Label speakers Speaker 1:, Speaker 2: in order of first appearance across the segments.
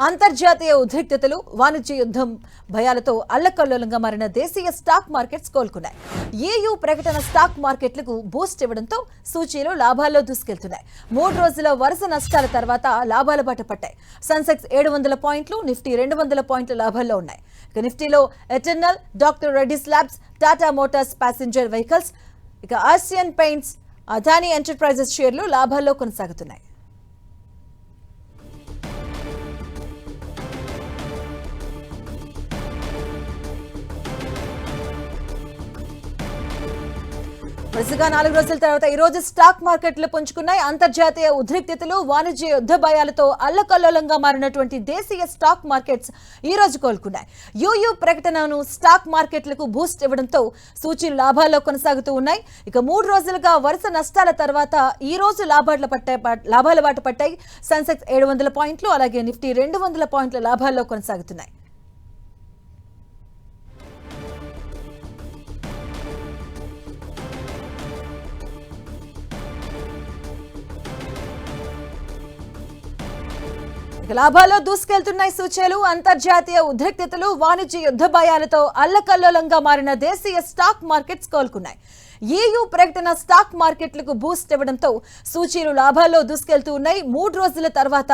Speaker 1: అంతర్జాతీయ ఉద్రిక్తతలు, వాణిజ్య యుద్ధం భయాలతో అల్లకల్లోలంగా మారిన దేశీయ స్టాక్ మార్కెట్స్ కోలుకున్నాయి. EU ప్రకటన స్టాక్ మార్కెట్లకు బూస్ట్ ఇవ్వడంతో సూచీలు లాభాల్లో దూసుకెళ్తున్నాయి. 3 రోజుల వరుస నష్టాల తర్వాత లాభాల బాట పట్టాయి. సెన్సెక్స్ 700 పాయింట్లు, నిఫ్టీ 200 పాయింట్ల లాభాల్లో ఉన్నాయి. ఇక నిఫ్టీలో Eternal, doctor Reddy's Labs, Tata Motors Passenger Vehicles, ఇక ఆసియన్ పెయింట్స్, అదానీ ఎంటర్ప్రైజెస్ షేర్లు లాభాల్లో కొనసాగుతున్నాయి. వరుసగా 4 రోజుల తర్వాత ఈ రోజు స్టాక్ మార్కెట్లు పుంజుకున్నాయి. అంతర్జాతీయ ఉద్రిక్తతలు, వాణిజ్య యుద్ధ భయాలతో అల్లకల్లోలంగా మారినటువంటి దేశీయ స్టాక్ మార్కెట్స్ ఈ రోజు కోలుకున్నాయి. EU ప్రకటనను స్టాక్ మార్కెట్లకు బూస్ట్ ఇవ్వడంతో సూచీలు లాభాల్లో కొనసాగుతూ ఉన్నాయి. ఇక 3 రోజులుగా వరుస నష్టాల తర్వాత ఈ రోజు లాభాల బాట పట్టాయి. సెన్సెక్స్ 700 పాయింట్లు, అలాగే నిఫ్టీ 200 పాయింట్ల లాభాల్లో కొనసాగుతున్నాయి. లాభాల్లో దూసుకెళ్తున్నాయి సూచీలు. అంతర్జాతీయ ఉద్రిక్తతలు, వాణిజ్య యుద్ధ భయాలతో అల్లకల్లోలంగా మారిన దేశీయ స్టాక్ మార్కెట్స్ కోలుకున్నాయి. EU ప్రకటన స్టాక్ మార్కెట్లకు బూస్ట్ ఇవ్వడంతో సూచీలు లాభాల్లో దూసుకెళ్తూ ఉన్నాయి. 3 రోజుల తర్వాత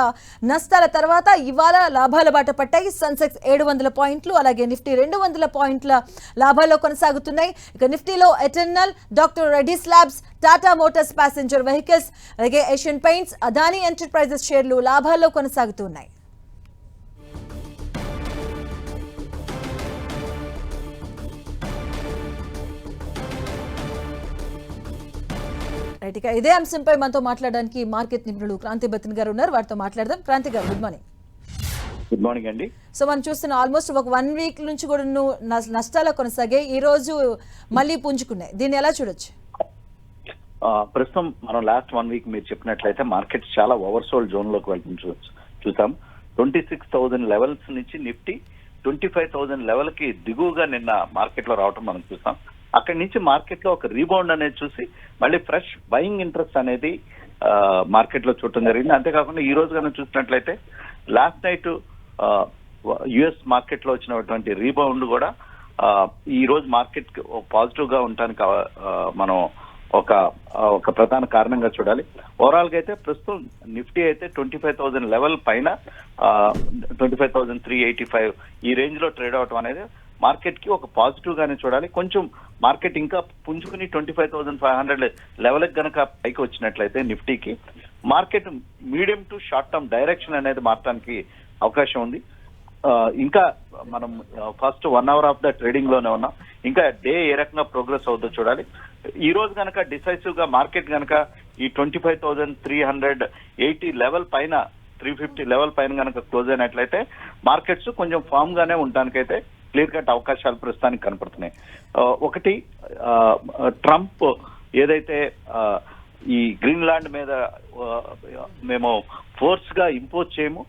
Speaker 1: నష్టాల తర్వాత ఇవాళ లాభాల బాట పట్టాయి. సెన్సెక్స్ 700 పాయింట్లు, అలాగే నిఫ్టీ 200 పాయింట్ల లాభాల్లో కొనసాగుతున్నాయి. ఇక నిఫ్టీలో Eternal, doctor Reddy's Labs, Tata Motors Passenger Vehicles, అలాగే ఏషియన్ పెయింట్స్, అదానీ ఎంటర్ప్రైజెస్ షేర్లు లాభాల్లో కొనసాగుతున్నాయి. ఇక ఇదే అంశంపై మనతో మాట్లాడడానికి మార్కెట్ నిపుణులు క్రాంతి బతిన్ గారు ఉన్నారు. వారితో మాట్లాడదాం. క్రాంతి గారు, గుడ్ మార్నింగ్.
Speaker 2: గుడ్ మార్నింగ్ అండి.
Speaker 1: సో మనం చూస్తున్న ఆల్మోస్ట్ ఒక 1 వీక్ నుంచి కూడా నష్టాలు కొనసాగే ఈ రోజు మళ్ళీ పుంజుకున్నాయి. దీన్ని ఎలా చూడొచ్చు?
Speaker 2: ప్రస్తుతం మనం లాస్ట్ 1 వీక్ మీరు చెప్పినట్లయితే మార్కెట్స్ చాలా ఓవర్సోల్డ్ జోన్ లోకి వెళ్ళి చూసాం. 26,000 లెవెల్స్ నుంచి నిఫ్టీ 25,000 లెవెల్ కి దిగువగా నిన్న మార్కెట్ లో రావటం మనం చూసాం. అక్కడి నుంచి మార్కెట్ లో ఒక రీబౌండ్ అనేది చూసి మళ్ళీ ఫ్రెష్ బయింగ్ ఇంట్రెస్ట్ అనేది మార్కెట్ లో చూడటం జరిగింది. అంతేకాకుండా ఈ రోజు కనుక చూసినట్లయితే లాస్ట్ నైట్ యుఎస్ మార్కెట్ లో వచ్చినటువంటి రీబౌండ్ కూడా ఈ రోజు మార్కెట్ పాజిటివ్ గా ఉండటానికి మనం ఒక ప్రధాన కారణంగా చూడాలి. ఓవరాల్ గా అయితే ప్రస్తుతం నిఫ్టీ అయితే 25,000 లెవెల్ పైన 25,385 ఈ రేంజ్ లో ట్రేడ్ అవటం అనేది మార్కెట్ కి ఒక పాజిటివ్ గానే చూడాలి. కొంచెం మార్కెట్ ఇంకా పుంజుకుని 25,500 లెవెల్ గనక పైకి వచ్చినట్లయితే నిఫ్టీకి market medium to short term direction అనేది మారడానికి అవకాశం ఉంది. ఇంకా మనం first 1 hour of the trading లోనే ఉన్నాం. ఇంకా డే ఏ రకంగా ప్రోగ్రెస్ అవుతుందో చూడాలి. ఈ రోజు కనుక డిసైసివ్ గా మార్కెట్ కనుక ఈ 25,380 లెవెల్ పైన 350 లెవెల్ పైన కనుక క్లోజ్ అయినట్లయితే మార్కెట్స్ కొంచెం ఫామ్ గానే ఉండడానికైతే క్లియర్ కట్ అవకాశాలు ప్రస్తుతానికి కనపడుతున్నాయి. ఒకటి, ట్రంప్ ఏదైతే ఈ గ్రీన్లాండ్ మీద మేము ఫోర్స్ గా ఇంపోజ్ చేయము,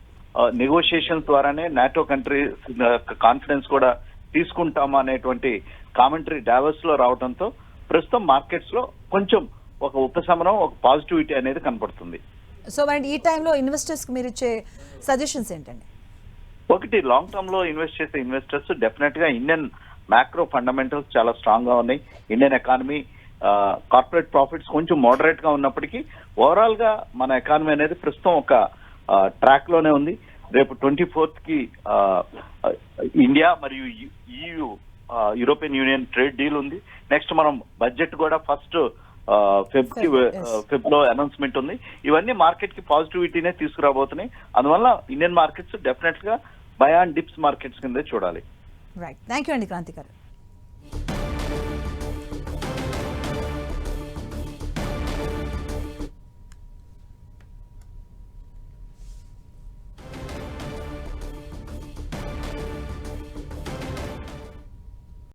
Speaker 2: నెగోషియేషన్స్ ద్వారానే నాటో కంట్రీ కాన్ఫిడెన్స్ కూడా తీసుకుంటాము అనేటువంటి కామెంటరీ డావోస్ లో రావడంతో ప్రస్తుతం మార్కెట్స్ లో కొంచెం ఒక ఉపశమనం, ఒక పాజిటివిటీ అనేది కనపడుతుంది.
Speaker 1: సో మరి ఈ టైంలో ఇన్వెస్టర్స్ కి మీరు ఇచ్చే సజెషన్స్ ఏంటండి?
Speaker 2: ఒకటి, లాంగ్ టర్మ్ లో ఇన్వెస్ట్ చేసే ఇన్వెస్టర్స్ డెఫినెట్ గా ఇండియన్ మ్యాక్రో ఫండమెంటల్స్ చాలా స్ట్రాంగ్ గా ఉన్నాయి. ఇండియన్ ఎకానమీ, కార్పొరేట్ ప్రాఫిట్స్ కొంచెం మోడరేట్ గా ఉన్నప్పటికీ ఓవరాల్ గా మన ఎకానమీ అనేది ప్రస్తుతం ఒక ట్రాక్ లోనే ఉంది. రేపు 24th కి ఇండియా మరియు EU European union trade deal ఉంది. నెక్స్ట్ మనం బడ్జెట్ కూడా ఫస్ట్ ఫెబ్ లో అనౌన్స్మెంట్ ఉంది. ఇవన్నీ మార్కెట్ కి పాజిటివిటీనే తీసుకురాబోతున్నాయి. అందువల్ల ఇండియన్ మార్కెట్స్ డెఫినెట్ గా బై అండ్ డిప్స్ మార్కెట్స్ కింద చూడాలి.
Speaker 1: రైట్, థ్యాంక్ యూ అండి క్రాంతి గారు.